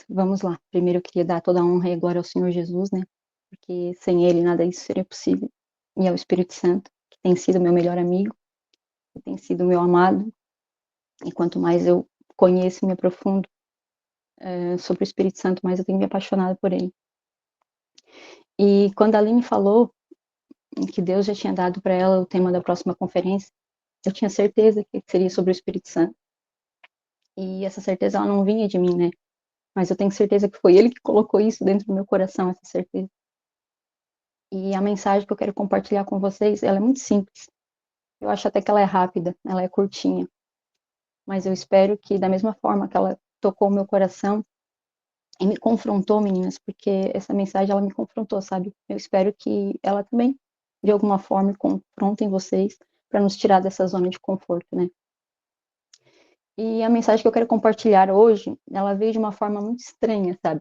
Vamos lá. Primeiro eu queria dar toda a honra e glória ao Senhor Jesus, né? Porque sem Ele nada disso seria possível. E ao Espírito Santo, que tem sido meu melhor amigo, que tem sido meu amado. E quanto mais eu conheço e me aprofundo sobre o Espírito Santo, mais eu tenho me apaixonado por ele. E quando a Aline falou que Deus já tinha dado para ela o tema da próxima conferência, eu tinha certeza que seria sobre o Espírito Santo. E essa certeza ela não vinha de mim, né? Mas eu tenho certeza que foi ele que colocou isso dentro do meu coração, essa certeza. E a mensagem que eu quero compartilhar com vocês, ela é muito simples. Eu acho até que ela é rápida, ela é curtinha. Mas eu espero que, da mesma forma que ela tocou o meu coração e me confrontou, meninas, porque essa mensagem, ela me confrontou, sabe? Eu espero que ela também, de alguma forma, confrontem vocês para nos tirar dessa zona de conforto, né? E a mensagem que eu quero compartilhar hoje, ela veio de uma forma muito estranha, sabe?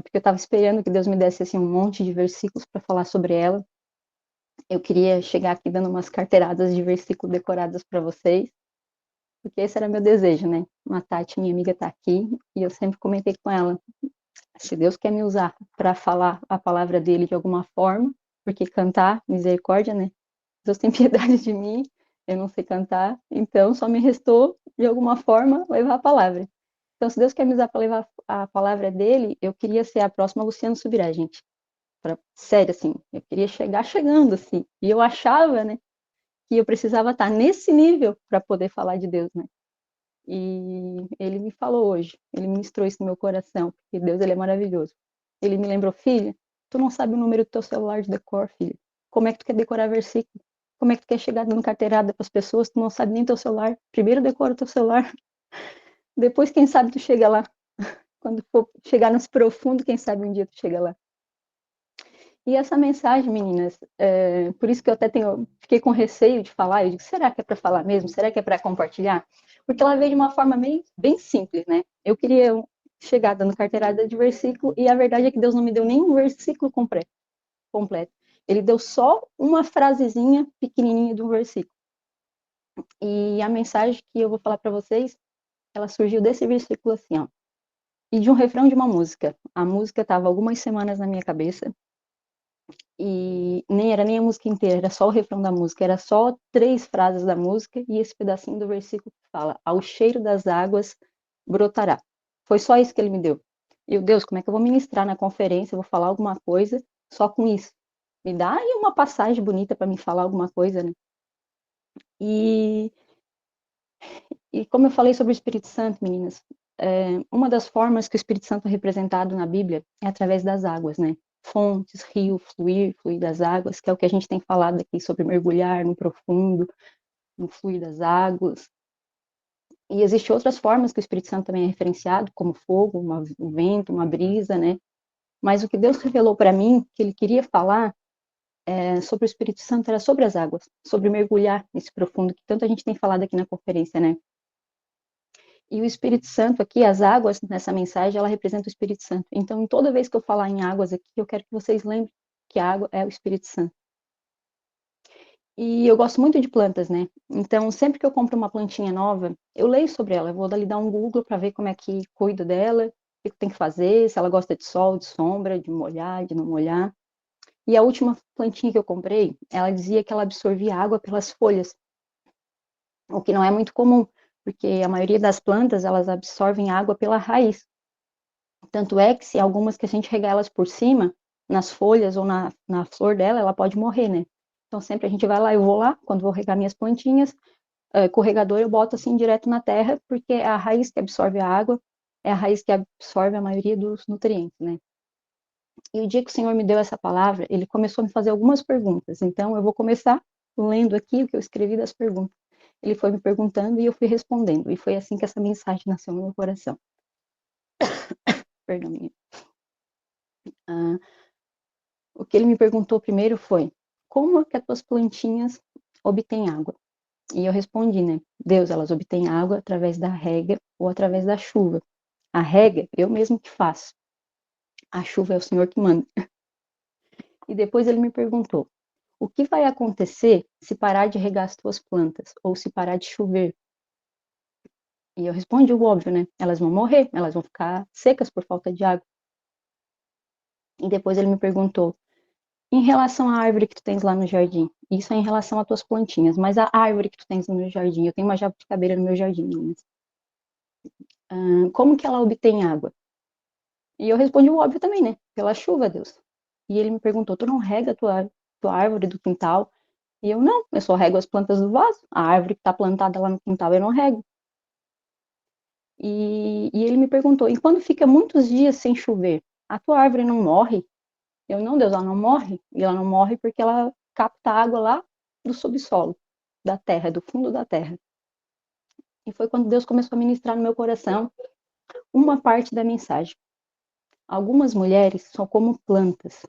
Porque eu estava esperando que Deus me desse assim, um monte de versículos para falar sobre ela. Eu queria chegar aqui dando umas carteiradas de versículo decoradas para vocês, porque esse era meu desejo, né? A Tati, minha amiga, está aqui, e eu sempre comentei com ela, se Deus quer me usar para falar a palavra dele de alguma forma, porque cantar, misericórdia, né? Deus tem piedade de mim, eu não sei cantar, então só me restou, de alguma forma, levar a palavra. Então, se Deus quer me usar para levar a palavra dele, eu queria ser a próxima Luciano Subirá, gente. Sério, assim, eu queria chegar chegando, assim. E eu achava, né, que eu precisava estar nesse nível para poder falar de Deus, né? E ele me falou hoje, ele ministrou isso no meu coração, porque Deus, ele é maravilhoso. Ele me lembrou, filha, tu não sabe o número do teu celular de decor, filha. Como é que tu quer decorar versículo? Como é que tu quer chegar dando carteirada para as pessoas, tu não sabe nem teu celular? Primeiro decora o teu celular, depois quem sabe tu chega lá. Quando for chegar nos profundos, quem sabe um dia tu chega lá. E essa mensagem, meninas, por isso que eu até fiquei com receio de falar, eu digo, será que é para falar mesmo? Será que é para compartilhar? Porque ela veio de uma forma bem simples, né? Eu queria chegar dando carteirada de versículo, e a verdade é que Deus não me deu nenhum versículo completo. Ele deu só uma frasezinha pequenininha de um versículo. E a mensagem que eu vou falar para vocês, ela surgiu desse versículo assim, ó. E de um refrão de uma música. A música estava algumas semanas na minha cabeça, e nem era nem a música inteira, era só o refrão da música, era só 3 frases da música e esse pedacinho do versículo que fala: ao cheiro das águas brotará. Foi só isso que ele me deu. E eu, Deus, como é que eu vou ministrar na conferência? Eu vou falar alguma coisa só com isso? Me dá aí uma passagem bonita para me falar alguma coisa, né? E, e como eu falei sobre o Espírito Santo, meninas, uma das formas que o Espírito Santo é representado na Bíblia é através das águas, né? Fontes, rio, fluir das águas, que é o que a gente tem falado aqui sobre mergulhar no profundo, no fluir das águas. E existem outras formas que o Espírito Santo também é referenciado, como fogo, um vento, uma brisa, né? Mas o que Deus revelou para mim, que ele queria falar sobre o Espírito Santo, era sobre as águas, sobre mergulhar nesse profundo, que tanto a gente tem falado aqui na conferência, né? E o Espírito Santo aqui, as águas nessa mensagem, ela representa o Espírito Santo. Então, toda vez que eu falar em águas aqui, eu quero que vocês lembrem que a água é o Espírito Santo. E eu gosto muito de plantas, né? Então, sempre que eu compro uma plantinha nova, eu leio sobre ela. Eu vou ali dar um Google para ver como é que cuido dela, o que tem que fazer, se ela gosta de sol, de sombra, de molhar, de não molhar. E a última plantinha que eu comprei, ela dizia que ela absorvia água pelas folhas, o que não é muito comum, porque a maioria das plantas, elas absorvem água pela raiz. Tanto é que se algumas que a gente regar elas por cima, nas folhas ou na flor dela, ela pode morrer, né? Então sempre a gente vai lá, eu vou lá, quando vou regar minhas plantinhas, com o regador eu boto assim direto na terra, porque é a raiz que absorve a água, é a raiz que absorve a maioria dos nutrientes, né? E o dia que o Senhor me deu essa palavra, ele começou a me fazer algumas perguntas. Então eu vou começar lendo aqui o que eu escrevi das perguntas. Ele foi me perguntando e eu fui respondendo. E foi assim que essa mensagem nasceu no meu coração. Perdão, minha. O que ele me perguntou primeiro foi: como é que as tuas plantinhas obtêm água? E eu respondi, né? Deus, elas obtêm água através da rega ou através da chuva. A rega, eu mesmo que faço. A chuva é o Senhor que manda. E depois ele me perguntou: o que vai acontecer se parar de regar as tuas plantas ou se parar de chover? E eu respondi o óbvio, né? Elas vão morrer, elas vão ficar secas por falta de água. E depois ele me perguntou, em relação à árvore que tu tens lá no jardim, isso é em relação às tuas plantinhas, mas a árvore que tu tens no meu jardim, eu tenho uma jabuticabeira no meu jardim, meninas. Como que ela obtém água? E eu respondi o óbvio também, né? Pela chuva, Deus. E ele me perguntou, tu não rega a tua árvore do quintal? E eu, não, eu só rego as plantas do vaso. A árvore que está plantada lá no quintal eu não rego. E ele me perguntou, e quando fica muitos dias sem chover, a tua árvore não morre? Eu, não, Deus, ela não morre. E ela não morre porque ela capta água lá do subsolo, da terra, do fundo da terra. E foi quando Deus começou a ministrar no meu coração uma parte da mensagem. Algumas mulheres são como plantas.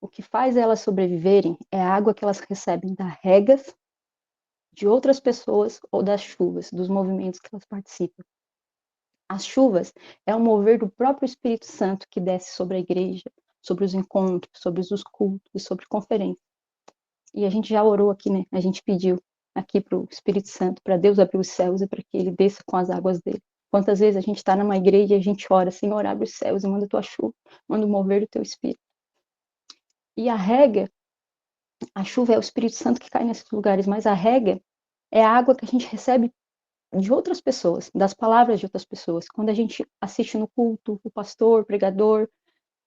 O que faz elas sobreviverem é a água que elas recebem das regas de outras pessoas ou das chuvas, dos movimentos que elas participam. As chuvas é o mover do próprio Espírito Santo que desce sobre a igreja, sobre os encontros, sobre os cultos e sobre conferências. E a gente já orou aqui, né? A gente pediu aqui para o Espírito Santo, para Deus abrir os céus e para que ele desça com as águas dele. Quantas vezes a gente está numa igreja e a gente ora, Senhor, abre os céus e manda tua chuva, manda o mover do teu Espírito. E a rega, a chuva é o Espírito Santo que cai nesses lugares, mas a rega é a água que a gente recebe de outras pessoas, das palavras de outras pessoas. Quando a gente assiste no culto, o pastor, o pregador,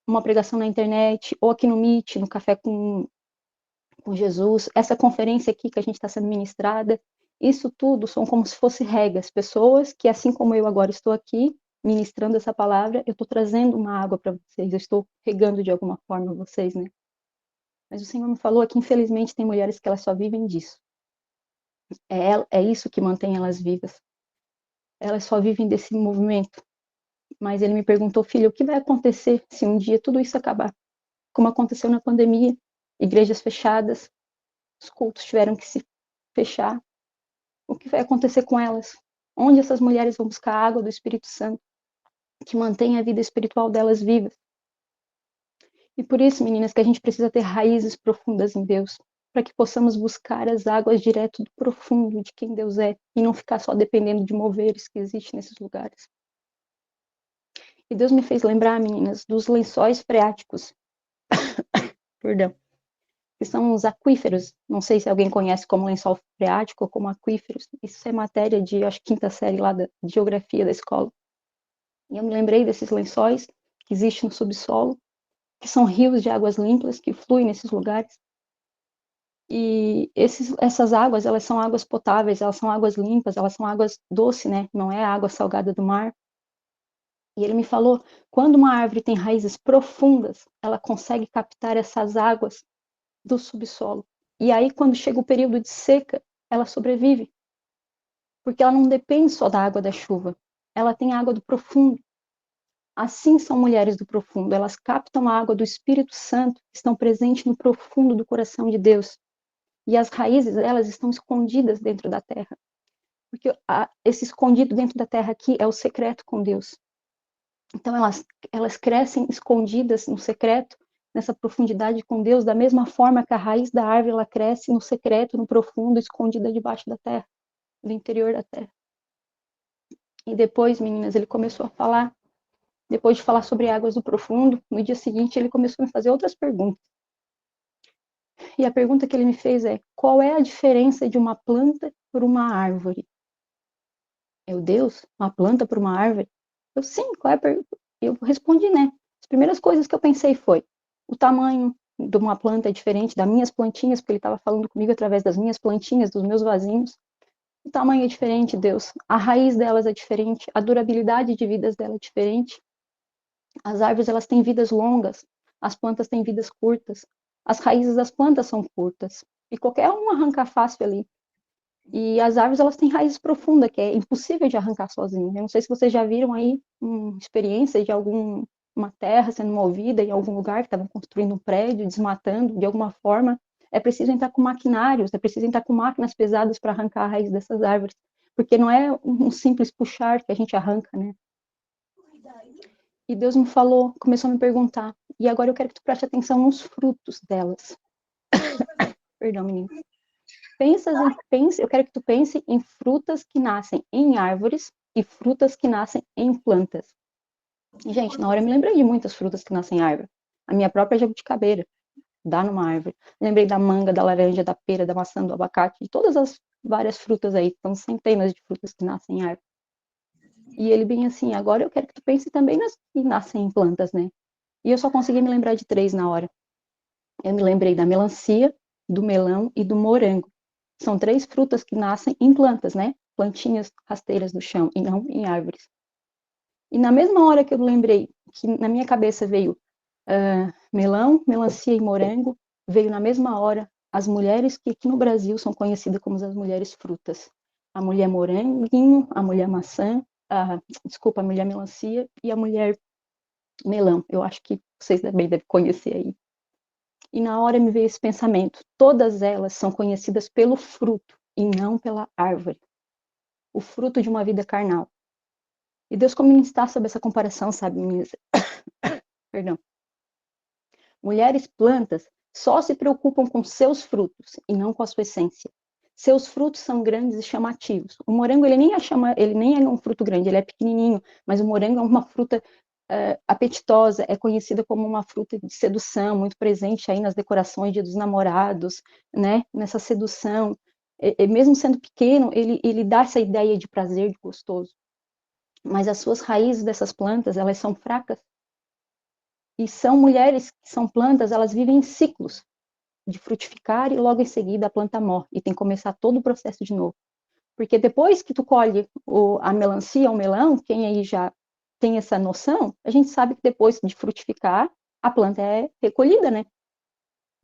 uma pregação na internet, ou aqui no Meet, no Café com Jesus, essa conferência aqui que a gente está sendo ministrada, isso tudo são como se fosse regas, pessoas que, assim como eu agora estou aqui, ministrando essa palavra, eu estou trazendo uma água para vocês, eu estou regando de alguma forma vocês, né? Mas o Senhor me falou que, infelizmente, tem mulheres que elas só vivem disso. É isso que mantém elas vivas. Elas só vivem desse movimento. Mas ele me perguntou, filho, o que vai acontecer se um dia tudo isso acabar? Como aconteceu na pandemia, igrejas fechadas, os cultos tiveram que se fechar. O que vai acontecer com elas? Onde essas mulheres vão buscar a água do Espírito Santo, que mantém a vida espiritual delas viva? E por isso, meninas, que a gente precisa ter raízes profundas em Deus, para que possamos buscar as águas direto do profundo de quem Deus é, e não ficar só dependendo de moveres que existem nesses lugares. E Deus me fez lembrar, meninas, dos lençóis freáticos, perdão, que são os aquíferos. Não sei se alguém conhece como lençol freático ou como aquíferos. Isso é matéria de, acho, quinta série lá de geografia da escola. E eu me lembrei desses lençóis que existem no subsolo, que são rios de águas limpas que fluem nesses lugares. E essas águas, elas são águas potáveis, elas são águas limpas, elas são águas doces, né? Não é a água salgada do mar. E ele me falou, quando uma árvore tem raízes profundas, ela consegue captar essas águas do subsolo. E aí, quando chega o período de seca, ela sobrevive. Porque ela não depende só da água da chuva. Ela tem água do profundo. Assim são mulheres do profundo. Elas captam a água do Espírito Santo, que estão presentes no profundo do coração de Deus. E as raízes, elas estão escondidas dentro da terra. Porque esse escondido dentro da terra aqui é o secreto com Deus. Então, elas crescem escondidas no secreto, nessa profundidade com Deus, da mesma forma que a raiz da árvore ela cresce no secreto, no profundo, escondida debaixo da terra, do interior da terra. E depois, meninas, ele começou a falar, depois de falar sobre águas do profundo, no dia seguinte ele começou a me fazer outras perguntas. E a pergunta que ele me fez é: qual é a diferença de uma planta por uma árvore? Meu Deus, uma planta por uma árvore? Eu, sim, qual é a pergunta? Eu respondi, né? As primeiras coisas que eu pensei foi: o tamanho de uma planta é diferente das minhas plantinhas, porque ele estava falando comigo através das minhas plantinhas, dos meus vasinhos. O tamanho é diferente, Deus. A raiz delas é diferente, a durabilidade de vidas dela é diferente. As árvores, elas têm vidas longas, as plantas têm vidas curtas. As raízes das plantas são curtas, e qualquer um arranca fácil ali. E as árvores, elas têm raízes profundas, que é impossível de arrancar sozinho. Eu não sei se vocês já viram aí uma experiência de uma terra sendo movida em algum lugar, que estavam construindo um prédio, desmatando de alguma forma. É preciso entrar com maquinários, é preciso entrar com máquinas pesadas para arrancar a raiz dessas árvores, porque não é um simples puxar que a gente arranca, né? E Deus me falou, começou a me perguntar, e agora eu quero que tu preste atenção nos frutos delas. Perdão, menino. Eu quero que tu pense em frutas que nascem em árvores e frutas que nascem em plantas. E, gente, na hora eu me lembrei de muitas frutas que nascem em árvore. A minha própria jabuticabeira dá numa árvore. Lembrei da manga, da laranja, da pera, da maçã, do abacate, de todas as várias frutas aí. São centenas de frutas que nascem em árvore. E ele bem assim, agora eu quero que tu pense também nas que nascem em plantas, né? E eu só consegui me lembrar de 3 na hora. Eu me lembrei da melancia, do melão e do morango. São 3 frutas que nascem em plantas, né? Plantinhas rasteiras no chão e não em árvores. E na mesma hora que eu lembrei, que na minha cabeça veio melão, melancia e morango, veio na mesma hora as mulheres que aqui no Brasil são conhecidas como as mulheres frutas. A mulher moranguinho, a mulher maçã, a mulher melancia e a mulher melão. Eu acho que vocês também devem conhecer aí. E na hora me veio esse pensamento: todas elas são conhecidas pelo fruto e não pela árvore. O fruto de uma vida carnal. E Deus como está sobre essa comparação, sabe, minhas... Perdão. Mulheres plantas só se preocupam com seus frutos e não com a sua essência. Seus frutos são grandes e chamativos. O morango ele nem é um fruto grande, ele é pequenininho, mas o morango é uma fruta apetitosa, é conhecida como uma fruta de sedução, muito presente aí nas decorações Dia dos Namorados, né? Nessa sedução. Mesmo sendo pequeno, ele dá essa ideia de prazer, de gostoso. Mas as suas raízes dessas plantas, elas são fracas. E são mulheres que são plantas, elas vivem em ciclos de frutificar e logo em seguida a planta morre e tem que começar todo o processo de novo. Porque depois que tu colhe a melancia ou o melão, quem aí já tem essa noção, a gente sabe que depois de frutificar, a planta é recolhida, né?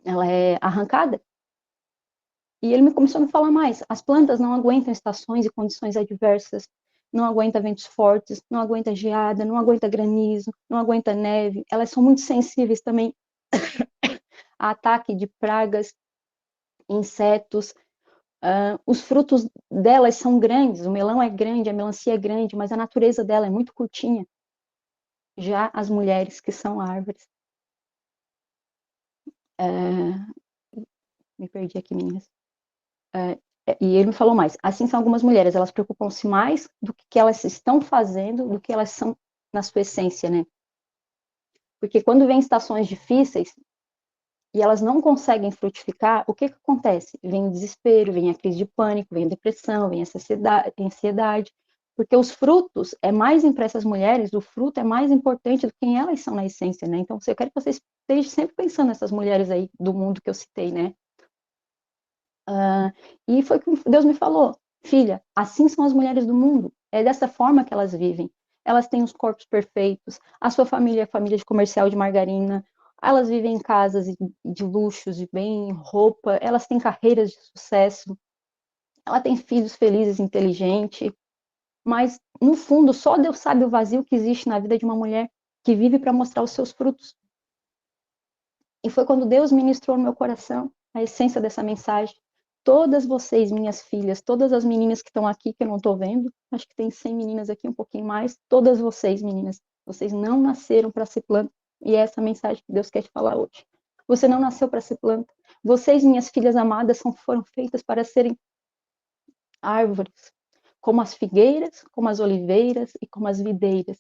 Ela é arrancada. E ele começou a me falar mais. As plantas não aguentam estações e condições adversas, não aguentam ventos fortes, não aguentam geada, não aguentam granizo, não aguentam neve. Elas são muito sensíveis também a ataque de pragas, insetos. Os frutos delas são grandes, o melão é grande, a melancia é grande, mas a natureza dela é muito curtinha. Já as mulheres, que são árvores. Me perdi aqui, meninas. E ele me falou mais. Assim são algumas mulheres, elas preocupam-se mais do que elas estão fazendo, do que elas são na sua essência, né? Porque quando vem estações difíceis e elas não conseguem frutificar, o que acontece? Vem o desespero, vem a crise de pânico, vem a depressão, vem a ansiedade, porque os frutos é mais para essas mulheres, o fruto é mais importante do que quem elas são na essência, né? Então, eu quero que vocês estejam sempre pensando nessas mulheres aí do mundo que eu citei, né? E foi o que Deus me falou: filha, assim são as mulheres do mundo, é dessa forma que elas vivem. Elas têm os corpos perfeitos, a sua família é família de comercial de margarina, elas vivem em casas de luxos, de bem, roupa, elas têm carreiras de sucesso, ela tem filhos felizes, inteligentes, mas no fundo só Deus sabe o vazio que existe na vida de uma mulher que vive para mostrar os seus frutos. E foi quando Deus ministrou no meu coração a essência dessa mensagem. Todas vocês, minhas filhas, todas as meninas que estão aqui, que eu não estou vendo, acho que tem 100 meninas aqui, um pouquinho mais, todas vocês, meninas, vocês não nasceram para ser planta. E é essa mensagem que Deus quer te falar hoje. Você não nasceu para ser planta. Vocês, minhas filhas amadas, foram feitas para serem árvores, como as figueiras, como as oliveiras e como as videiras.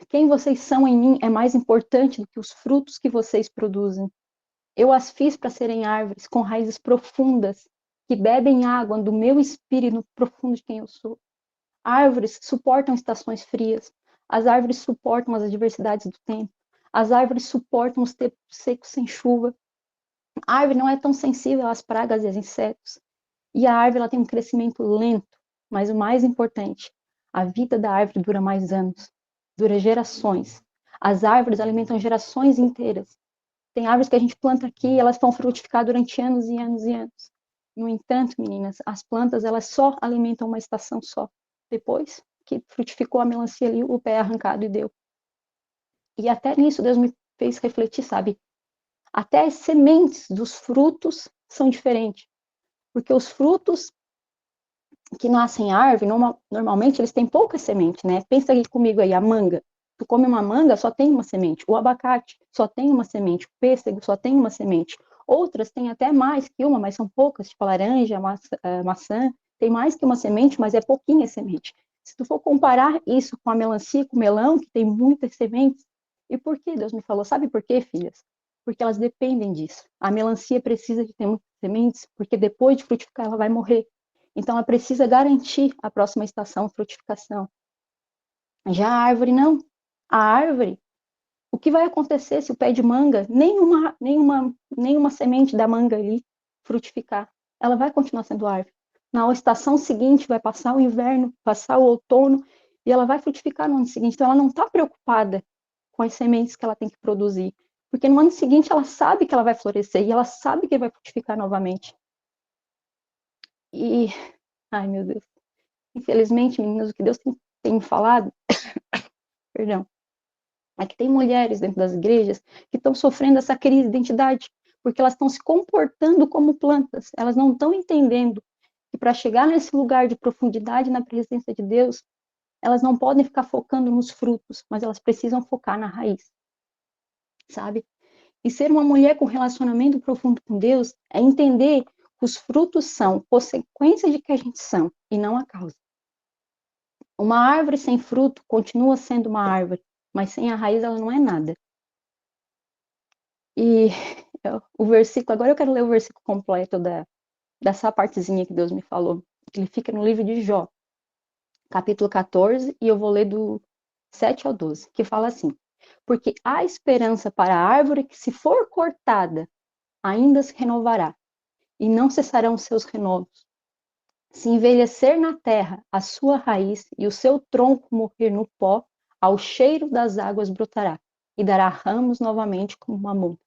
Quem vocês são em mim é mais importante do que os frutos que vocês produzem. Eu as fiz para serem árvores com raízes profundas, que bebem água do meu espírito no profundo de quem eu sou. Árvores suportam estações frias. As árvores suportam as adversidades do tempo. As árvores suportam os tempos secos sem chuva. A árvore não é tão sensível às pragas e aos insetos. E a árvore ela tem um crescimento lento, mas o mais importante, a vida da árvore dura mais anos, dura gerações. As árvores alimentam gerações inteiras. Tem árvores que a gente planta aqui e elas vão frutificar durante anos e anos e anos. No entanto, meninas, as plantas elas só alimentam uma estação só. Depois que frutificou a melancia ali, o pé é arrancado e deu. E até nisso Deus me fez refletir, sabe? Até as sementes dos frutos são diferentes. Porque os frutos que nascem em árvore, normalmente eles têm poucas sementes, né? Pensa aqui comigo aí, a manga. Tu come uma manga, só tem uma semente. O abacate só tem uma semente. O pêssego só tem uma semente. Outras têm até mais que uma, mas são poucas, tipo a laranja, a maçã. tem mais que uma semente, mas é pouquinha semente. Se tu for comparar isso com a melancia, com o melão, que tem muitas sementes, e por que Deus me falou? Sabe por quê, filhas? Porque elas dependem disso. A melancia precisa de ter muitas sementes, porque depois de frutificar ela vai morrer. Então ela precisa garantir a próxima estação, frutificação. Já a árvore não. A árvore, o que vai acontecer se o pé de manga, nenhuma semente da manga ali frutificar? Ela vai continuar sendo árvore. Na estação seguinte vai passar o inverno, passar o outono, e ela vai frutificar no ano seguinte. Então ela não está preocupada com as sementes que ela tem que produzir. Porque no ano seguinte ela sabe que ela vai florescer e ela sabe que vai frutificar novamente. E, ai meu Deus, infelizmente, meninas, o que Deus tem falado, perdão, é que tem mulheres dentro das igrejas que estão sofrendo essa crise de identidade, porque elas estão se comportando como plantas, elas não estão entendendo que para chegar nesse lugar de profundidade na presença de Deus, elas não podem ficar focando nos frutos, mas elas precisam focar na raiz, sabe? E ser uma mulher com relacionamento profundo com Deus é entender que os frutos são consequência de que a gente são e não a causa. Uma árvore sem fruto continua sendo uma árvore, mas sem a raiz ela não é nada. E o versículo, agora eu quero ler o versículo completo dessa partezinha que Deus me falou. Ele fica no livro de Jó, capítulo 14, e eu vou ler do 7 ao 12, que fala assim: porque há esperança para a árvore que, se for cortada, ainda se renovará, e não cessarão seus renovos. Se envelhecer na terra a sua raiz e o seu tronco morrer no pó, ao cheiro das águas brotará, e dará ramos novamente como uma muda.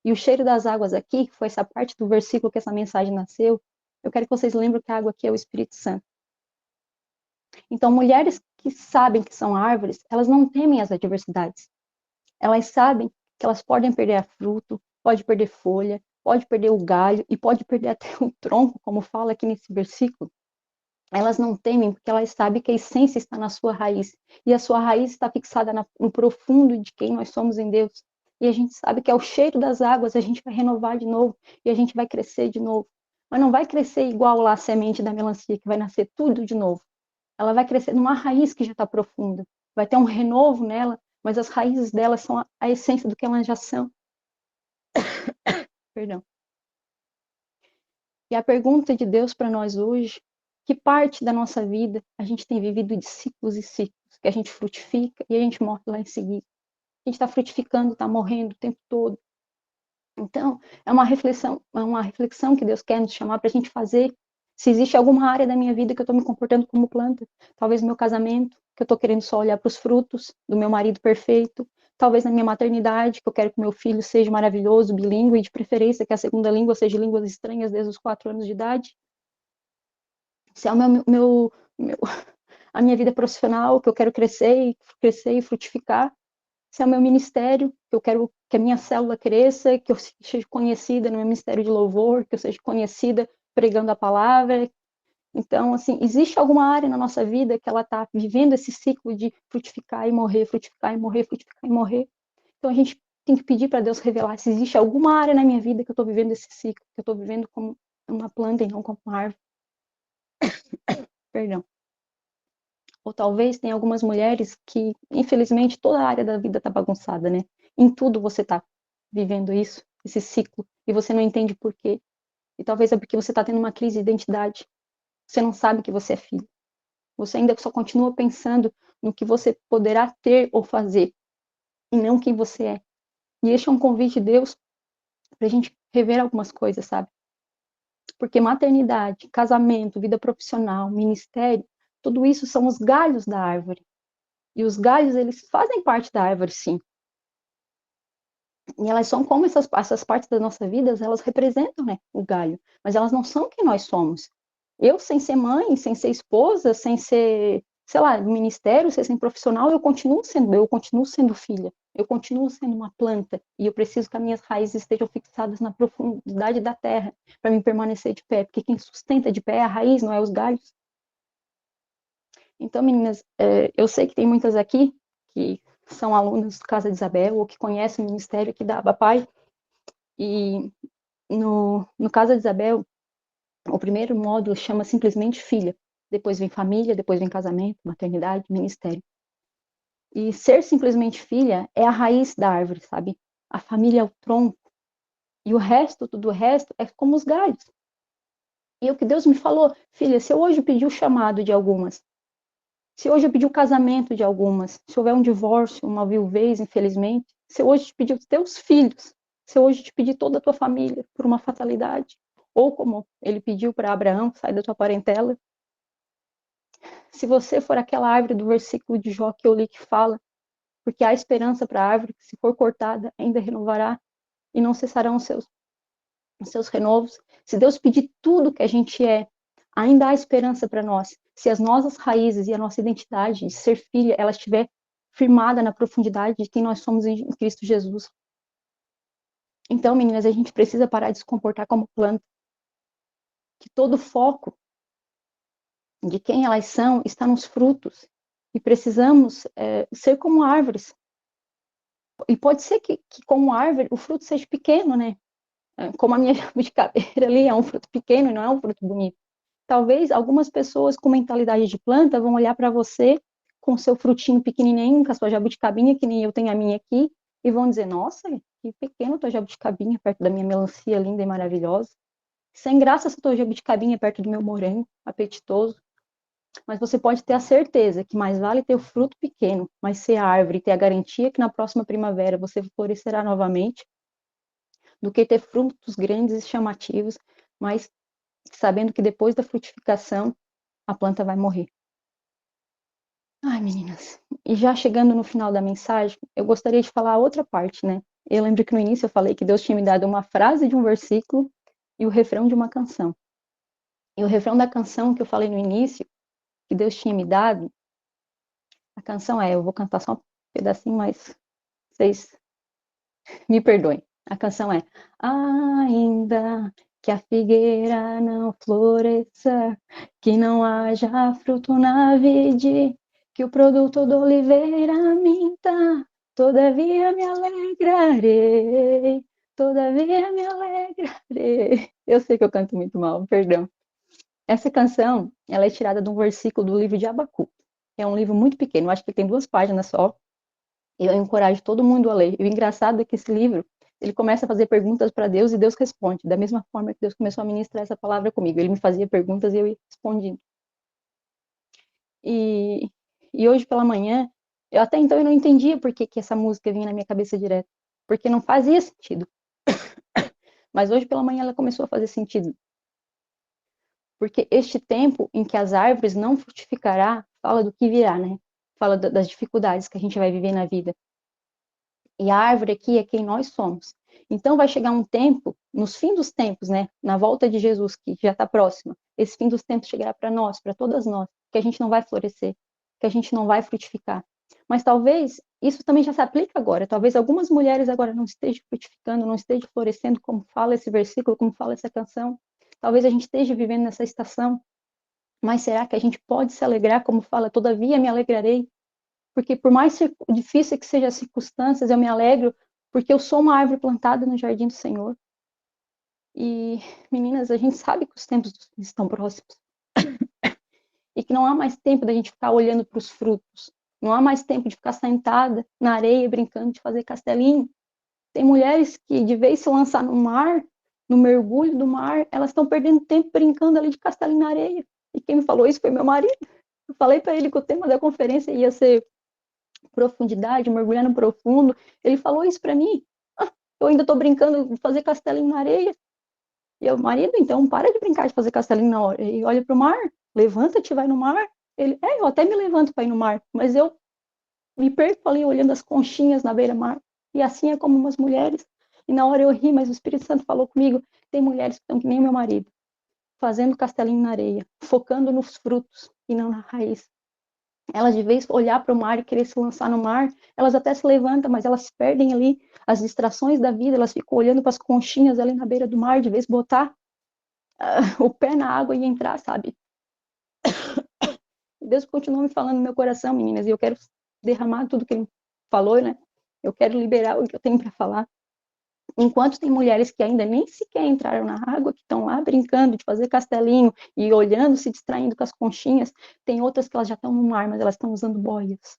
E o cheiro das águas aqui, que foi essa parte do versículo que essa mensagem nasceu, eu quero que vocês lembrem que a água aqui é o Espírito Santo. Então, mulheres que sabem que são árvores, elas não temem as adversidades. Elas sabem que elas podem perder a fruto, pode perder folha, pode perder o galho e pode perder até o tronco, como fala aqui nesse versículo. Elas não temem porque elas sabem que a essência está na sua raiz. E a sua raiz está fixada no profundo de quem nós somos em Deus. E a gente sabe que ao cheiro das águas a gente vai renovar de novo e a gente vai crescer de novo. Mas não vai crescer igual lá a semente da melancia, que vai nascer tudo de novo. Ela vai crescer numa raiz que já está profunda. Vai ter um renovo nela, mas as raízes dela são a essência do que elas já são. Perdão. E a pergunta de Deus para nós hoje: que parte da nossa vida a gente tem vivido de ciclos e ciclos, que a gente frutifica e a gente morre lá em seguida? A gente está frutificando, está morrendo o tempo todo. Então, é uma reflexão que Deus quer nos chamar para a gente fazer. Se existe alguma área da minha vida que eu estou me comportando como planta, talvez no meu casamento, que eu estou querendo só olhar para os frutos do meu marido perfeito, talvez na minha maternidade, que eu quero que o meu filho seja maravilhoso, bilíngue, e de preferência que a segunda língua seja línguas estranhas desde os 4 anos de idade. Se é o a minha vida profissional, que eu quero crescer e frutificar. Se é o meu ministério, que eu quero que a minha célula cresça, que eu seja conhecida no meu ministério de louvor, que eu seja conhecida pregando a palavra. Então, assim, existe alguma área na nossa vida que ela está vivendo esse ciclo de frutificar e morrer, frutificar e morrer, frutificar e morrer. Então, a gente tem que pedir para Deus revelar se existe alguma área na minha vida que eu estou vivendo esse ciclo, que eu estou vivendo como uma planta e não como uma árvore. Perdão. Ou talvez tenha algumas mulheres que, infelizmente, toda a área da vida está bagunçada, né? Em tudo você está vivendo isso, esse ciclo, e você não entende por quê. E talvez é porque você está tendo uma crise de identidade. Você não sabe que você é filho. Você ainda só continua pensando no que você poderá ter ou fazer, e não quem você é. E este é um convite de Deus para a gente rever algumas coisas, sabe? Porque maternidade, casamento, vida profissional, ministério, tudo isso são os galhos da árvore. E os galhos, eles fazem parte da árvore, sim. E elas são como essas partes da nossa vida, elas representam, né, o galho. Mas elas não são quem nós somos. Eu, sem ser mãe, sem ser esposa, sem ser, sei lá, do ministério, sem profissional, eu continuo sendo filha. Eu continuo sendo uma planta. E eu preciso que as minhas raízes estejam fixadas na profundidade da terra para me permanecer de pé. Porque quem sustenta de pé é a raiz, não é os galhos. Então, meninas, eu sei que tem muitas aqui que são alunas do Casa de Isabel ou que conhecem o ministério aqui da Abapai. E no Casa de Isabel, O primeiro módulo chama simplesmente filha. Depois vem família, depois vem casamento, maternidade, ministério. E ser simplesmente filha é a raiz da árvore, sabe? A família é o tronco. E o resto, tudo o resto, é como os galhos. E o que Deus me falou, filha, se eu hoje pedir o chamado de algumas, se hoje eu pedir o casamento de algumas, se houver um divórcio, uma viuvez, infelizmente, se eu hoje te pedir os teus filhos, se eu hoje te pedir toda a tua família por uma fatalidade, ou como ele pediu para Abraão, sai da tua parentela, se você for aquela árvore do versículo de Jó que eu li que fala, porque há esperança para a árvore que se for cortada ainda renovará e não cessarão os seus renovos. Se Deus pedir tudo que a gente é, ainda há esperança para nós. Se as nossas raízes e a nossa identidade de ser filha, ela estiver firmada na profundidade de quem nós somos em Cristo Jesus. Então, meninas, a gente precisa parar de se comportar como planta. Que todo o foco de quem elas são está nos frutos. E precisamos ser como árvores. E pode ser que como árvore, o fruto seja pequeno, né? Como a minha jabuticabeira ali, é um fruto pequeno e não é um fruto bonito. Talvez algumas pessoas com mentalidade de planta vão olhar para você com seu frutinho pequenininho, com a sua jabuticabinha, que nem eu tenho a minha aqui, e vão dizer, nossa, que pequeno tua jabuticabinha perto da minha melancia linda e maravilhosa. Sem graça essa tua jabuticabinha perto do meu morango apetitoso. Mas você pode ter a certeza que mais vale ter o fruto pequeno, mas ser árvore e ter a garantia que na próxima primavera você florescerá novamente, do que ter frutos grandes e chamativos, mas sabendo que depois da frutificação a planta vai morrer. Ai, meninas, e já chegando no final da mensagem, eu gostaria de falar a outra parte, né? Eu lembro que no início eu falei que Deus tinha me dado uma frase de um versículo e o refrão de uma canção. E o refrão da canção que eu falei no início, que Deus tinha me dado, a canção eu vou cantar só um pedacinho, mas vocês me perdoem. A canção é: ainda que a figueira não floresça, que não haja fruto na vide, que o produto da oliveira minta, todavia me alegrarei, todavia me alegrarei. Eu sei que eu canto muito mal, perdão. Essa canção, ela é tirada de um versículo do livro de Abacu. É um livro muito pequeno, acho que tem 2 páginas só, eu encorajo todo mundo a ler. E o engraçado é que esse livro, ele começa a fazer perguntas para Deus e Deus responde, da mesma forma que Deus começou a ministrar essa palavra comigo. Ele me fazia perguntas e eu ia respondendo. E, e hoje pela manhã, eu até então eu não entendia por que essa música vinha na minha cabeça direto, porque não fazia sentido. Mas hoje pela manhã ela começou a fazer sentido. Porque este tempo em que as árvores não frutificará, fala do que virá, né? Fala das dificuldades que a gente vai viver na vida. E a árvore aqui é quem nós somos. Então vai chegar um tempo, nos fins dos tempos, né, na volta de Jesus, que já está próxima, esse fim dos tempos chegará para nós, para todas nós, que a gente não vai florescer, que a gente não vai frutificar. Mas talvez isso também já se aplica agora. Talvez algumas mulheres agora não estejam frutificando, não estejam florescendo, como fala esse versículo, como fala essa canção. Talvez a gente esteja vivendo nessa estação. Mas será que a gente pode se alegrar, como fala, todavia me alegrarei? Porque por mais difícil que sejam as circunstâncias, eu me alegro, porque eu sou uma árvore plantada no jardim do Senhor. E, meninas, a gente sabe que os tempos estão próximos. E que não há mais tempo da gente ficar olhando para os frutos. Não há mais tempo de ficar sentada na areia, brincando de fazer castelinho. Tem mulheres que, de vez se lançar no mar, no mergulho do mar, elas estão perdendo tempo brincando ali de castelinho na areia. E quem me falou isso foi meu marido. Eu falei para ele que o tema da conferência ia ser profundidade, mergulhar no profundo. Ele falou isso para mim. Eu ainda estou brincando de fazer castelinho na areia. E eu, marido, então para de brincar de fazer castelinho na areia e olha para o mar. Levanta-te e vai no mar. Ele, eu até me levanto para ir no mar, mas eu me perco ali olhando as conchinhas na beira-mar. E assim é como umas mulheres. E na hora eu ri, mas o Espírito Santo falou comigo. Tem mulheres que estão que nem meu marido, fazendo castelinho na areia, focando nos frutos e não na raiz. Elas, de vez olhar para o mar e querer se lançar no mar, elas até se levantam, mas elas perdem ali as distrações da vida, elas ficam olhando para as conchinhas ali na beira do mar, de vez botar o pé na água e entrar, sabe? E Deus continua me falando no meu coração, meninas, e eu quero derramar tudo que Ele falou, né? Eu quero liberar o que eu tenho para falar. Enquanto tem mulheres que ainda nem sequer entraram na água, que estão lá brincando de fazer castelinho e olhando, se distraindo com as conchinhas, tem outras que elas já estão no mar, mas elas estão usando boias.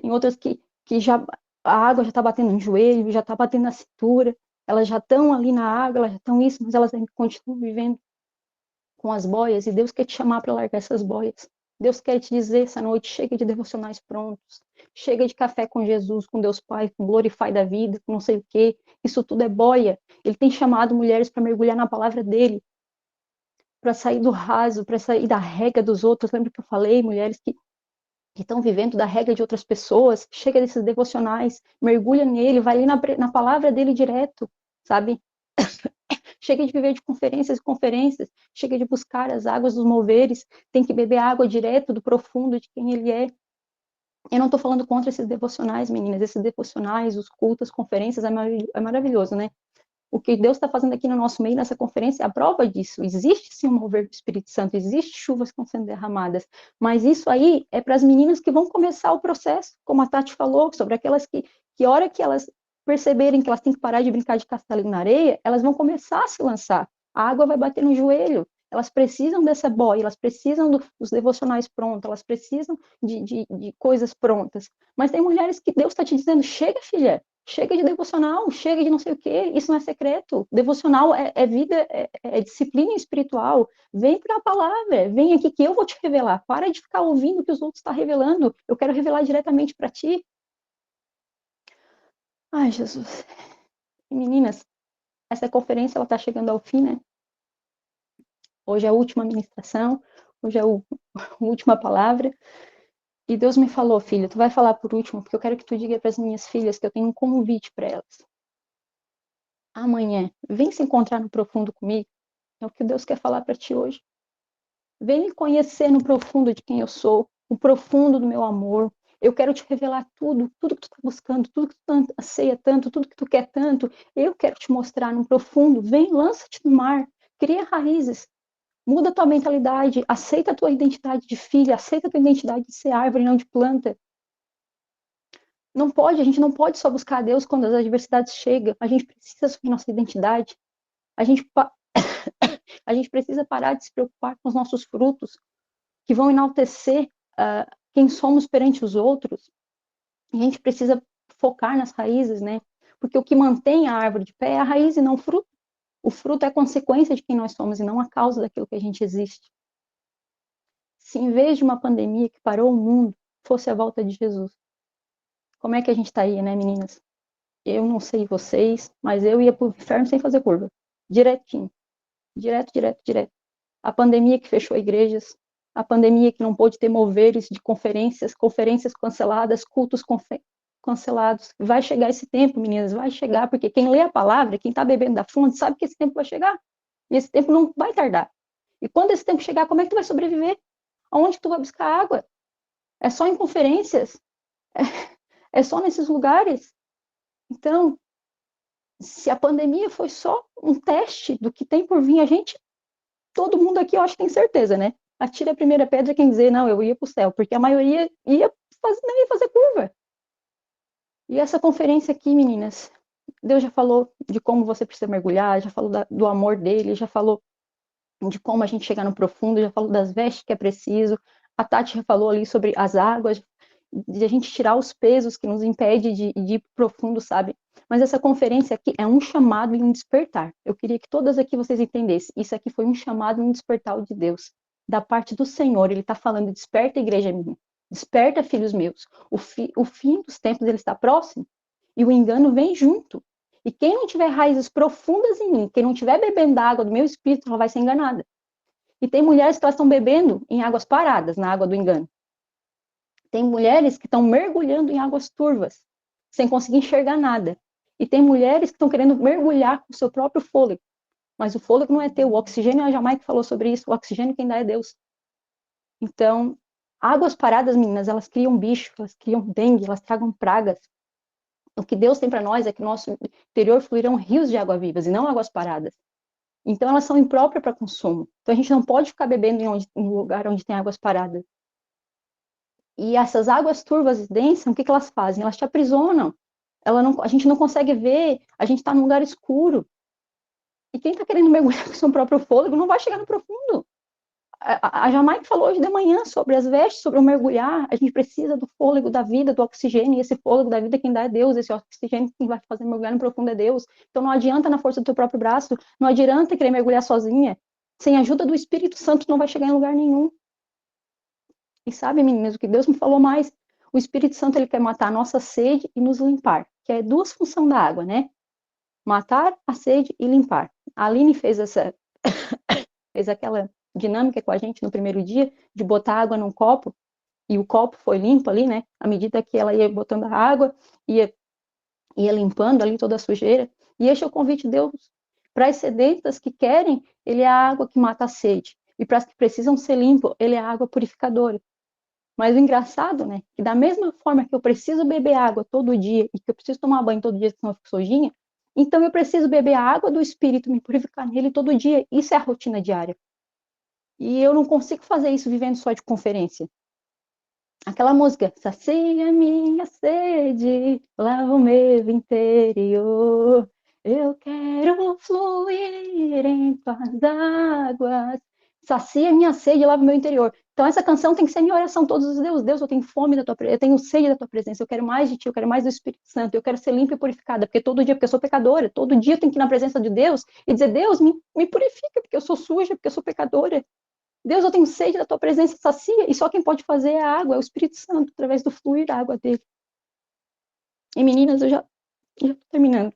Tem outras que já a água já está batendo no joelho, já está batendo na cintura, elas já estão ali na água, elas já estão isso, mas elas ainda continuam vivendo com as boias, e Deus quer te chamar para largar essas boias. Deus quer te dizer essa noite, chega de devocionais prontos, chega de café com Jesus, com Deus Pai, com Glorify da vida, com não sei o quê, isso tudo é boia. Ele tem chamado mulheres para mergulhar na palavra dele, para sair do raso, para sair da regra dos outros. Lembra que eu falei, mulheres que estão vivendo da regra de outras pessoas, chega desses devocionais, mergulha nele, vai ali na palavra dele direto, sabe? Chega de viver de conferências e conferências, chega de buscar as águas dos moveres, tem que beber água direto do profundo de quem ele é. Eu não estou falando contra esses devocionais, meninas, esses devocionais, os cultos, as conferências, é maravilhoso, né? O que Deus está fazendo aqui no nosso meio, nessa conferência, é a prova disso. Existe sim um mover do Espírito Santo, existe chuvas que estão sendo derramadas, mas isso aí é para as meninas que vão começar o processo, como a Tati falou, sobre aquelas que hora que elas perceberem que elas têm que parar de brincar de castelinho na areia, elas vão começar a se lançar. A água vai bater no joelho, elas precisam dessa boia, elas precisam dos devocionais prontos, elas precisam de coisas prontas. Mas tem mulheres que Deus está te dizendo, chega, filha, chega de devocional, chega de não sei o quê, isso não é secreto. Devocional é vida, é disciplina espiritual. Vem para a palavra, vem aqui que eu vou te revelar. Para de ficar ouvindo o que os outros estão revelando. Eu quero revelar diretamente para ti. Ai, Jesus. E meninas, essa conferência ela está chegando ao fim, né? Hoje é a última ministração, hoje é a última palavra. E Deus me falou, filho, tu vai falar por último, porque eu quero que tu diga para as minhas filhas que eu tenho um convite para elas. Amanhã, vem se encontrar no profundo comigo. É o que Deus quer falar para ti hoje. Vem me conhecer no profundo de quem eu sou, o profundo do meu amor. Eu quero te revelar tudo, tudo que tu está buscando, tudo que tu anseia tanto, tudo que tu quer tanto. Eu quero te mostrar no profundo. Vem, lança-te no mar, cria raízes, muda a tua mentalidade, aceita a tua identidade de filha, aceita a tua identidade de ser árvore, não de planta. Não pode, a gente não pode só buscar a Deus quando as adversidades chegam. A gente precisa assumir nossa identidade. A gente, a gente precisa parar de se preocupar com os nossos frutos, que vão enaltecer quem somos perante os outros. A gente precisa focar nas raízes, né? Porque o que mantém a árvore de pé é a raiz e não o fruto. O fruto é a consequência de quem nós somos e não a causa daquilo que a gente existe. Se em vez de uma pandemia que parou o mundo, fosse a volta de Jesus, como é que a gente estaria, né, meninas? Eu não sei vocês, mas eu ia pro inferno sem fazer curva. Direitinho. Direto, direto, direto. A pandemia que fechou igrejas, a pandemia que não pôde ter moveres de conferências, conferências canceladas, cultos cancelados. Vai chegar esse tempo, meninas, vai chegar, porque quem lê a palavra, quem está bebendo da fonte, sabe que esse tempo vai chegar. E esse tempo não vai tardar. E quando esse tempo chegar, como é que tu vai sobreviver? Aonde tu vai buscar água? É só em conferências? É só nesses lugares? Então, se a pandemia foi só um teste do que tem por vir, a gente, todo mundo aqui, eu acho que tem certeza, né? Atira a primeira pedra quem dizer, não, eu ia para o céu, porque a maioria não ia fazer curva. E essa conferência aqui, meninas, Deus já falou de como você precisa mergulhar, já falou do amor dele, já falou de como a gente chegar no profundo, já falou das vestes que é preciso. A Tati já falou ali sobre as águas, de a gente tirar os pesos que nos impede de ir profundo, sabe? Mas essa conferência aqui é um chamado e um despertar. Eu queria que todas aqui vocês entendessem. Isso aqui foi um chamado e um despertar de Deus. Da parte do Senhor, Ele está falando, desperta, igreja minha. Desperta, filhos meus. O fim dos tempos, ele está próximo. E o engano vem junto. E quem não tiver raízes profundas em mim, quem não tiver bebendo da água do meu espírito, ela vai ser enganada. E tem mulheres que elas estão bebendo em águas paradas, na água do engano. Tem mulheres que estão mergulhando em águas turvas, sem conseguir enxergar nada. E tem mulheres que estão querendo mergulhar com o seu próprio fôlego. Mas o fôlego não é teu. O oxigênio, a Jamaica falou sobre isso. O oxigênio quem dá é Deus. Então, águas paradas, meninas, elas criam bicho, elas criam dengue, elas tragam pragas. O que Deus tem para nós é que no nosso interior fluirão rios de água vivas e não águas paradas. Então, elas são impróprias para consumo. Então, a gente não pode ficar bebendo em um lugar onde tem águas paradas. E essas águas turvas e densas, o que elas fazem? Elas te aprisionam. A gente não consegue ver, a gente está num lugar escuro. E quem está querendo mergulhar com seu próprio fôlego não vai chegar no profundo. A Jamaica falou hoje de manhã sobre as vestes, sobre o mergulhar. A gente precisa do fôlego da vida, do oxigênio, e esse fôlego da vida quem dá é Deus, esse oxigênio quem vai fazer mergulhar no profundo é Deus. Então não adianta na força do teu próprio braço, não adianta querer mergulhar sozinha. Sem a ajuda do Espírito Santo não vai chegar em lugar nenhum. E sabe, meninas, o que Deus me falou mais? O Espírito Santo ele quer matar a nossa sede e nos limpar, que é duas funções da água, né? Matar a sede e limpar. A Aline fez aquela dinâmica com a gente no primeiro dia, de botar água num copo, e o copo foi limpo ali, né? À medida que ela ia botando a água, ia limpando ali toda a sujeira. E este é o convite de Deus. Para as sedentas que querem, ele é a água que mata a sede. E para as que precisam ser limpo, ele é a água purificadora. Mas o engraçado, né, que da mesma forma que eu preciso beber água todo dia e que eu preciso tomar banho todo dia, senão eu fico sujinha, então eu preciso beber a água do Espírito, me purificar nele todo dia. Isso é a rotina diária. E eu não consigo fazer isso vivendo só de conferência. Aquela música, sacia minha sede, lava o meu interior, eu quero fluir em tuas águas, sacia minha sede, lava o meu interior. Então essa canção tem que ser minha oração todos os dias. Deus, eu tenho fome da tua presença, eu tenho sede da tua presença, eu quero mais de ti, eu quero mais do Espírito Santo, eu quero ser limpa e purificada, porque todo dia, porque eu sou pecadora, todo dia eu tenho que ir na presença de Deus e dizer, Deus, me purifica, porque eu sou suja, porque eu sou pecadora. Deus, eu tenho sede da tua presença, sacia, e só quem pode fazer é a água, é o Espírito Santo, através do fluir da água dele. E meninas, eu já tô terminando.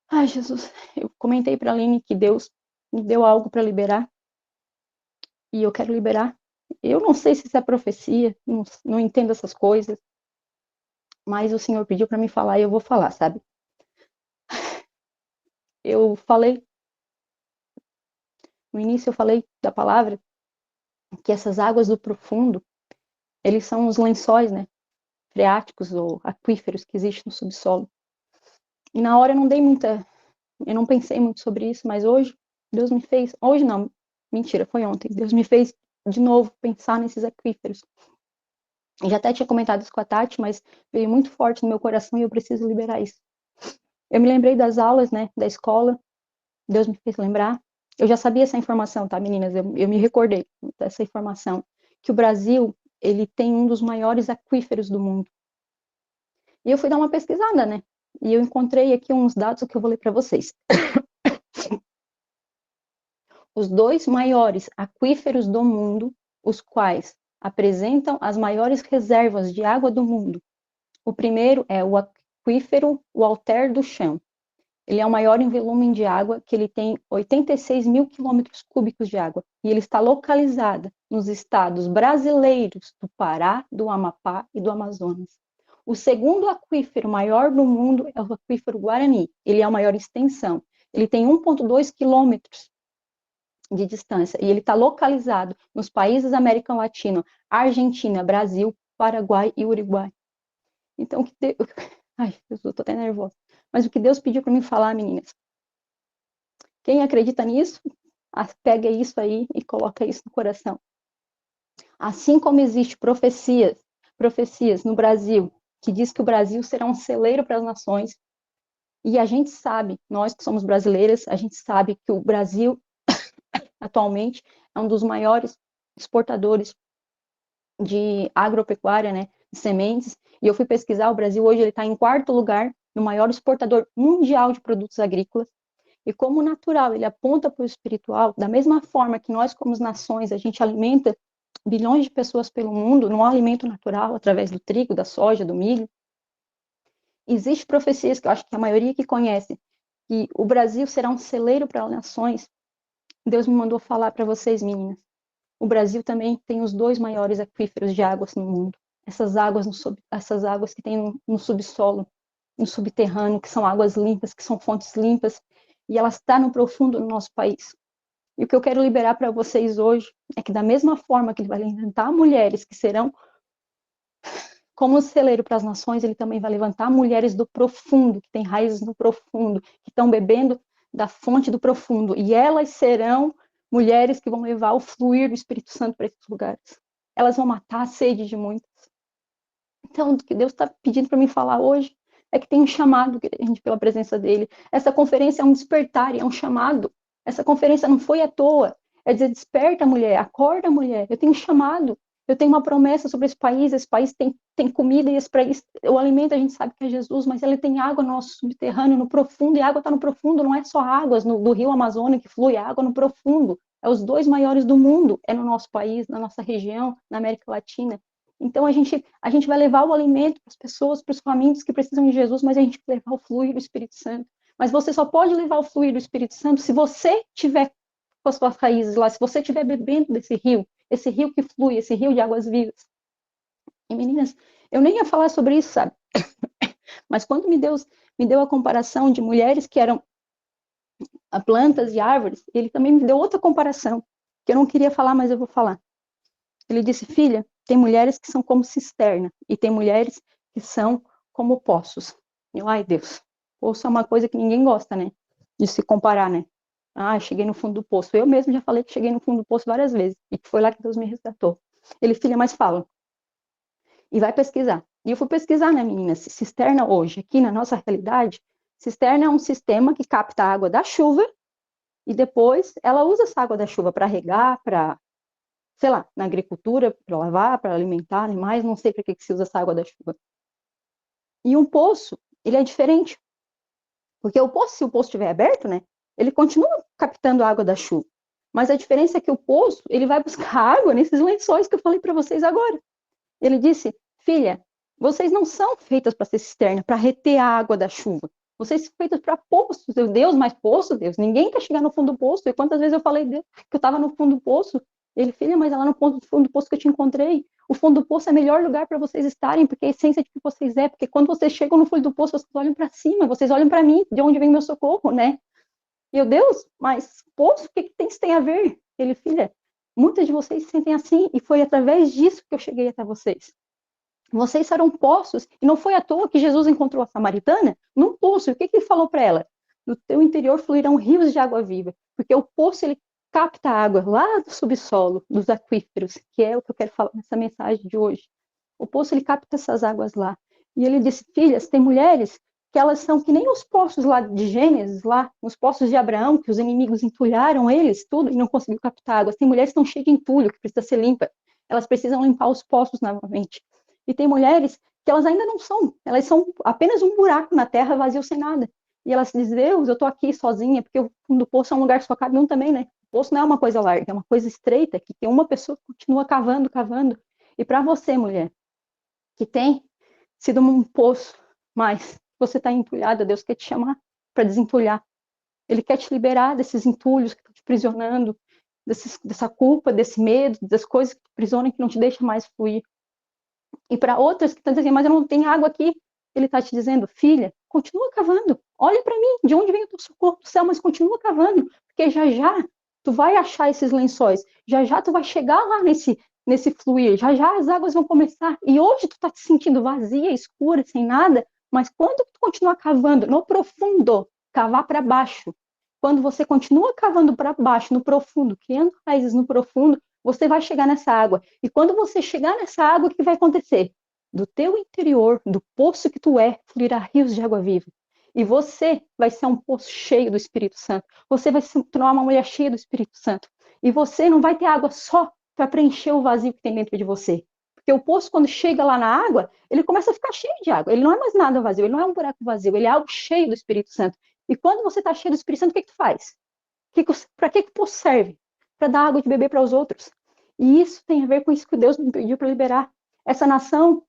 Ai, Jesus, eu comentei para a Aline que Deus me deu algo para liberar, e eu quero liberar. Eu não sei se isso é profecia, não entendo essas coisas, mas o Senhor pediu para me falar e eu vou falar, sabe? Eu falei, no início eu falei da palavra, que essas águas do profundo, eles são os lençóis, né? Freáticos ou aquíferos que existem no subsolo. E na hora eu não pensei muito sobre isso, mas hoje Deus me fez, hoje não, mentira, foi ontem, Deus me fez de novo pensar nesses aquíferos. Eu já até tinha comentado isso com a Tati, mas veio muito forte no meu coração e eu preciso liberar isso. Eu me lembrei das aulas, né, da escola, Deus me fez lembrar. Eu já sabia essa informação, tá, meninas? Eu me recordei dessa informação, que o Brasil, ele tem um dos maiores aquíferos do mundo. E eu fui dar uma pesquisada, né? E eu encontrei aqui uns dados que eu vou ler para vocês. Os dois maiores aquíferos do mundo, os quais apresentam as maiores reservas de água do mundo. O primeiro é o aquífero Walter do Chão. Ele é o maior em volume de água, que ele tem 86 mil quilômetros cúbicos de água. E ele está localizado nos estados brasileiros do Pará, do Amapá e do Amazonas. O segundo aquífero maior do mundo é o aquífero Guarani. Ele é o maior em extensão. Ele tem 1,2 quilômetros de distância, e ele está localizado nos países da América Latina, Argentina, Brasil, Paraguai e Uruguai. Então, que Deus... Ai, eu estou até nervosa. Mas o que Deus pediu para mim falar, meninas, quem acredita nisso, pega isso aí e coloca isso no coração. Assim como existe profecias no Brasil, que diz que o Brasil será um celeiro para as nações, e a gente sabe, nós que somos brasileiras, a gente sabe que o Brasil atualmente é um dos maiores exportadores de agropecuária, né, de sementes, e eu fui pesquisar, o Brasil hoje ele está em quarto lugar no maior exportador mundial de produtos agrícolas, e como natural ele aponta para o espiritual, da mesma forma que nós como nações, a gente alimenta bilhões de pessoas pelo mundo, no alimento natural, através do trigo, da soja, do milho, existem profecias que eu acho que a maioria que conhece, que o Brasil será um celeiro para as nações. Deus me mandou falar para vocês, meninas. O Brasil também tem os dois maiores aquíferos de águas no mundo. Essas águas que tem no subsolo, no subterrâneo, que são águas limpas, que são fontes limpas, e elas estão no profundo do nosso país. E o que eu quero liberar para vocês hoje é que da mesma forma que ele vai levantar mulheres que serão como celeiro para as nações, ele também vai levantar mulheres do profundo, que têm raízes no profundo, que estão bebendo da fonte do profundo, e elas serão mulheres que vão levar o fluir do Espírito Santo para esses lugares. Elas vão matar a sede de muitas. Então, o que Deus está pedindo para mim falar hoje é que tem um chamado, gente, pela presença dele. Essa conferência é um despertar, é um chamado. Essa conferência não foi à toa. É dizer, desperta, mulher, acorda, mulher. Eu tenho um chamado, eu tenho uma promessa sobre esse país tem comida, e esse país, o alimento a gente sabe que é Jesus, mas ele tem água no nosso subterrâneo, no profundo, e a água está no profundo, não é só águas do rio Amazônia que flui, a água no profundo. É os 2 maiores do mundo, é no nosso país, na nossa região, na América Latina. Então, a gente vai levar o alimento para as pessoas, para os famintos que precisam de Jesus, mas a gente vai levar o fluir do Espírito Santo. Mas você só pode levar o fluir do Espírito Santo se você tiver com as suas raízes lá, se você estiver bebendo desse rio, esse rio que flui, esse rio de águas vivas. E meninas, eu nem ia falar sobre isso, sabe? Mas quando me deu a comparação de mulheres que eram plantas e árvores, ele também me deu outra comparação, que eu não queria falar, mas eu vou falar. Ele disse, filha, tem mulheres que são como cisterna, e tem mulheres que são como poços. Eu, ai, Deus, poço é uma coisa que ninguém gosta, né? De se comparar, né? Ah, cheguei no fundo do poço. Eu mesmo já falei que cheguei no fundo do poço várias vezes, e que foi lá que Deus me resgatou. Ele, filha, mas fala. E vai pesquisar. E eu fui pesquisar, né, menina? Cisterna hoje, aqui na nossa realidade, cisterna é um sistema que capta a água da chuva, e depois ela usa essa água da chuva para regar, para, sei lá, na agricultura, para lavar, para alimentar animais, não sei para que se usa essa água da chuva. E um poço, ele é diferente. Porque o poço, se o poço estiver aberto, né, ele continua captando a água da chuva. Mas a diferença é que o poço, ele vai buscar água nesses lençóis que eu falei para vocês agora. Ele disse, filha, vocês não são feitas para ser cisterna, para reter a água da chuva. Vocês são feitas para poços. Deus, mas poço, Deus. Ninguém quer chegar no fundo do poço. E quantas vezes eu falei Deus, que eu estava no fundo do poço? Ele, filha, mas é lá no fundo do poço que eu te encontrei. O fundo do poço é o melhor lugar para vocês estarem, porque é a essência de que vocês é. Porque quando vocês chegam no fundo do poço, vocês olham para cima, vocês olham para mim, de onde vem meu socorro, né? E eu, Deus, mas poço, o que isso tem a ver? Ele, filha, muitas de vocês se sentem assim, e foi através disso que eu cheguei até vocês. Vocês serão poços, e não foi à toa que Jesus encontrou a samaritana num poço. E o que ele falou para ela? No teu interior fluirão rios de água viva, porque o poço ele capta a água lá do subsolo, dos aquíferos, que é o que eu quero falar nessa mensagem de hoje. O poço ele capta essas águas lá. E ele disse, filhas, tem mulheres que elas são que nem os poços lá de Gênesis, lá, os poços de Abraão, que os inimigos entulharam eles, tudo, e não conseguiu captar água. Tem mulheres que estão cheias de entulho, que precisa ser limpa. Elas precisam limpar os poços novamente. E tem mulheres que elas ainda não são, elas são apenas um buraco na terra vazio sem nada. E elas dizem, Deus, eu tô aqui sozinha, porque o fundo do poço é um lugar que só cabe um também, né? O poço não é uma coisa larga, é uma coisa estreita, que tem uma pessoa que continua cavando, cavando. E para você, mulher, que tem sido um poço, mas você está entulhada, Deus quer te chamar para desentulhar. Ele quer te liberar desses entulhos que estão te aprisionando, dessa culpa, desse medo, das coisas que te aprisionam, que não te deixam mais fluir. E para outras que estão dizendo, mas eu não tenho água aqui, ele está te dizendo, filha, continua cavando, olha para mim, de onde vem o teu socorro do céu, mas continua cavando, porque já já tu vai achar esses lençóis, já já tu vai chegar lá nesse fluir, já já as águas vão começar, e hoje tu está te sentindo vazia, escura, sem nada, mas quando tu continuar cavando no profundo, cavar para baixo, quando você continua cavando para baixo, no profundo, criando raízes no profundo, você vai chegar nessa água. E quando você chegar nessa água, o que vai acontecer? Do teu interior, do poço que tu é, fluirá rios de água viva. E você vai ser um poço cheio do Espírito Santo. Você vai se tornar uma mulher cheia do Espírito Santo. E você não vai ter água só para preencher o vazio que tem dentro de você. Porque o poço, quando chega lá na água, ele começa a ficar cheio de água. Ele não é mais nada vazio, ele não é um buraco vazio, ele é algo cheio do Espírito Santo. E quando você está cheio do Espírito Santo, o que tu faz? Para que o poço serve? Para dar água de beber para os outros. E isso tem a ver com isso que Deus me pediu para liberar. Essa nação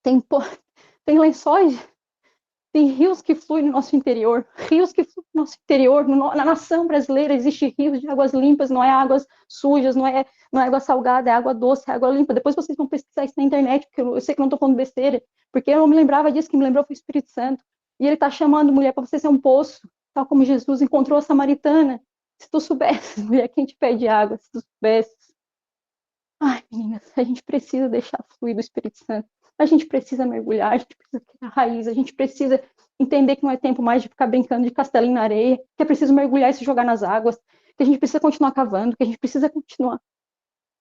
tem lençóis, tem rios que fluem no nosso interior, rios que fluem no nosso interior. Na nação brasileira existe rios de águas limpas, não é águas sujas, não é água salgada, é água doce, é água limpa. Depois vocês vão pesquisar isso na internet, porque eu sei que não estou falando besteira, porque eu não me lembrava disso, que me lembrou foi o Espírito Santo. E ele está chamando mulher para você ser um poço, tal como Jesus encontrou a samaritana. Se tu soubesse, mulher, quem te pede água, se tu soubesse. Ai, meninas, a gente precisa deixar fluir do Espírito Santo. A gente precisa mergulhar, a gente precisa criar raiz, a gente precisa entender que não é tempo mais de ficar brincando de castelinho na areia, que é preciso mergulhar e se jogar nas águas, que a gente precisa continuar cavando, que a gente precisa continuar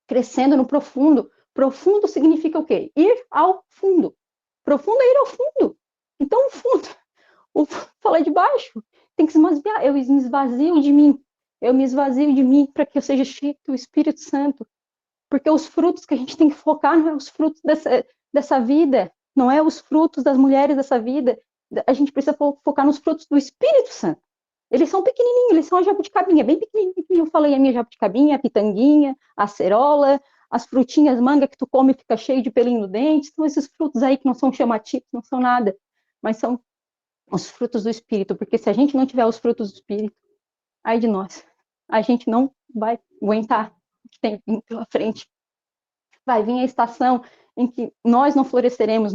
crescendo no profundo. Profundo significa o quê? Ir ao fundo. Profundo é ir ao fundo. Então, o fundo, fala de baixo, tem que se esvaziar. Eu me esvazio de mim. Eu me esvazio de mim para que eu seja cheio do Espírito Santo. Porque os frutos que a gente tem que focar não é os frutos dessa vida, não é os frutos das mulheres dessa vida. A gente precisa focar nos frutos do Espírito Santo. Eles são pequenininhos, eles são a jabuticabinha, bem pequenininho. Eu falei a minha jabuticabinha, a pitanguinha, a acerola, as frutinhas manga que tu come e fica cheio de pelinho no dente. São esses frutos aí que não são chamativos, não são nada, mas são os frutos do Espírito. Porque se a gente não tiver os frutos do Espírito, ai de nós, a gente não vai aguentar o que tem pela frente. Vai vir a estação em que nós não floresceremos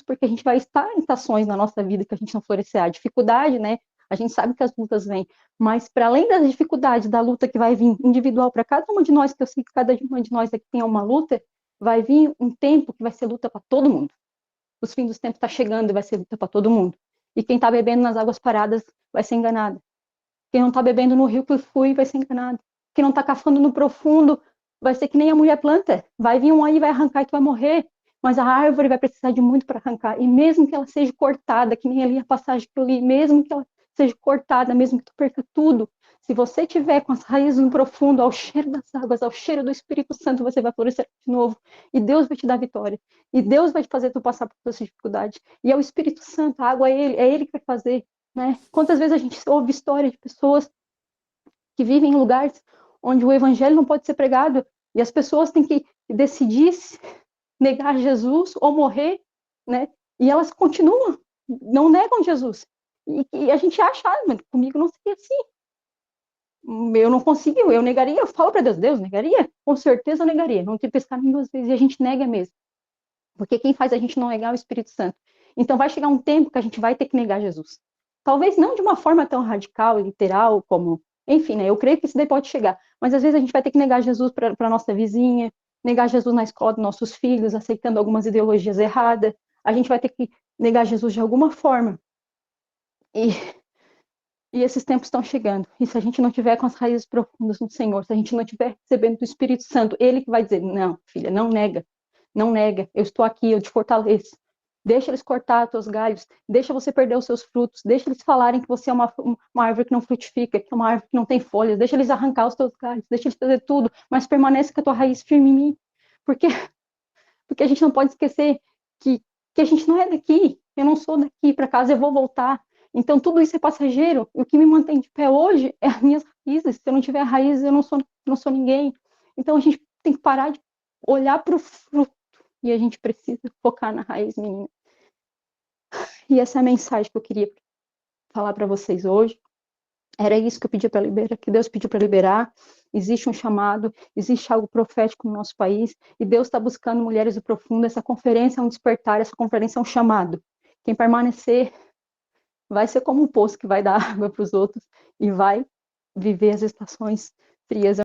porque a gente vai estar em estações na nossa vida que a gente não florescerá. A dificuldade, né? A gente sabe que as lutas vêm, mas para além das dificuldades da luta que vai vir individual para cada uma de nós, que eu sei que cada uma de nós aqui tem uma luta, vai vir um tempo que vai ser luta para todo mundo. Os fins dos tempos está chegando e vai ser luta para todo mundo. E quem está bebendo nas águas paradas vai ser enganado. Quem não está bebendo no rio que flui vai ser enganado. Quem não está cavando no profundo vai ser que nem a mulher planta. Vai vir um aí, vai arrancar e tu vai morrer. Mas a árvore vai precisar de muito para arrancar. E mesmo que ela seja cortada, que nem ali a passagem que eu li, mesmo que ela seja cortada, mesmo que tu perca tudo, se você tiver com as raízes no profundo, ao cheiro das águas, ao cheiro do Espírito Santo, você vai florescer de novo. E Deus vai te dar vitória. E Deus vai te fazer tu passar por todas as dificuldades. E é o Espírito Santo, a água é ele que vai fazer. Né? Quantas vezes a gente ouve história de pessoas que vivem em lugares onde o evangelho não pode ser pregado e as pessoas têm que decidir negar Jesus ou morrer, né? E elas continuam, não negam Jesus. E a gente acha, mas comigo não seria assim. Eu não consigo, eu negaria, eu falo para Deus, Deus, negaria? Com certeza eu negaria, não ter pescado nem duas vezes, e a gente nega mesmo. Porque quem faz a gente não negar é o Espírito Santo. Então vai chegar um tempo que a gente vai ter que negar Jesus. Talvez não de uma forma tão radical, literal, como... Enfim, né? Eu creio que isso daí pode chegar. Mas às vezes a gente vai ter que negar Jesus para a nossa vizinha, negar Jesus na escola dos nossos filhos, aceitando algumas ideologias erradas. A gente vai ter que negar Jesus de alguma forma. E esses tempos estão chegando. E se a gente não tiver com as raízes profundas no Senhor, se a gente não tiver recebendo do Espírito Santo, Ele que vai dizer, não, filha, não nega. Não nega, eu estou aqui, eu te fortaleço. Deixa eles cortar os teus galhos, deixa você perder os seus frutos, deixa eles falarem que você é uma árvore que não frutifica, que é uma árvore que não tem folhas, deixa eles arrancar os teus galhos, deixa eles fazer tudo, mas permaneça com a tua raiz firme em mim. Porque a gente não pode esquecer que a gente não é daqui, eu não sou daqui, para casa eu vou voltar. Então tudo isso é passageiro, o que me mantém de pé hoje é as minhas raízes, se eu não tiver raízes eu não sou ninguém. Então a gente tem que parar de olhar para o fruto, e a gente precisa focar na raiz, menina. E essa é a mensagem que eu queria falar para vocês hoje. Era isso que eu pedi para liberar, que Deus pediu para liberar. Existe um chamado, existe algo profético no nosso país, e Deus está buscando mulheres do profundo. Essa conferência é um despertar, essa conferência é um chamado. Quem permanecer vai ser como um poço que vai dar água para os outros e vai viver as estações frias.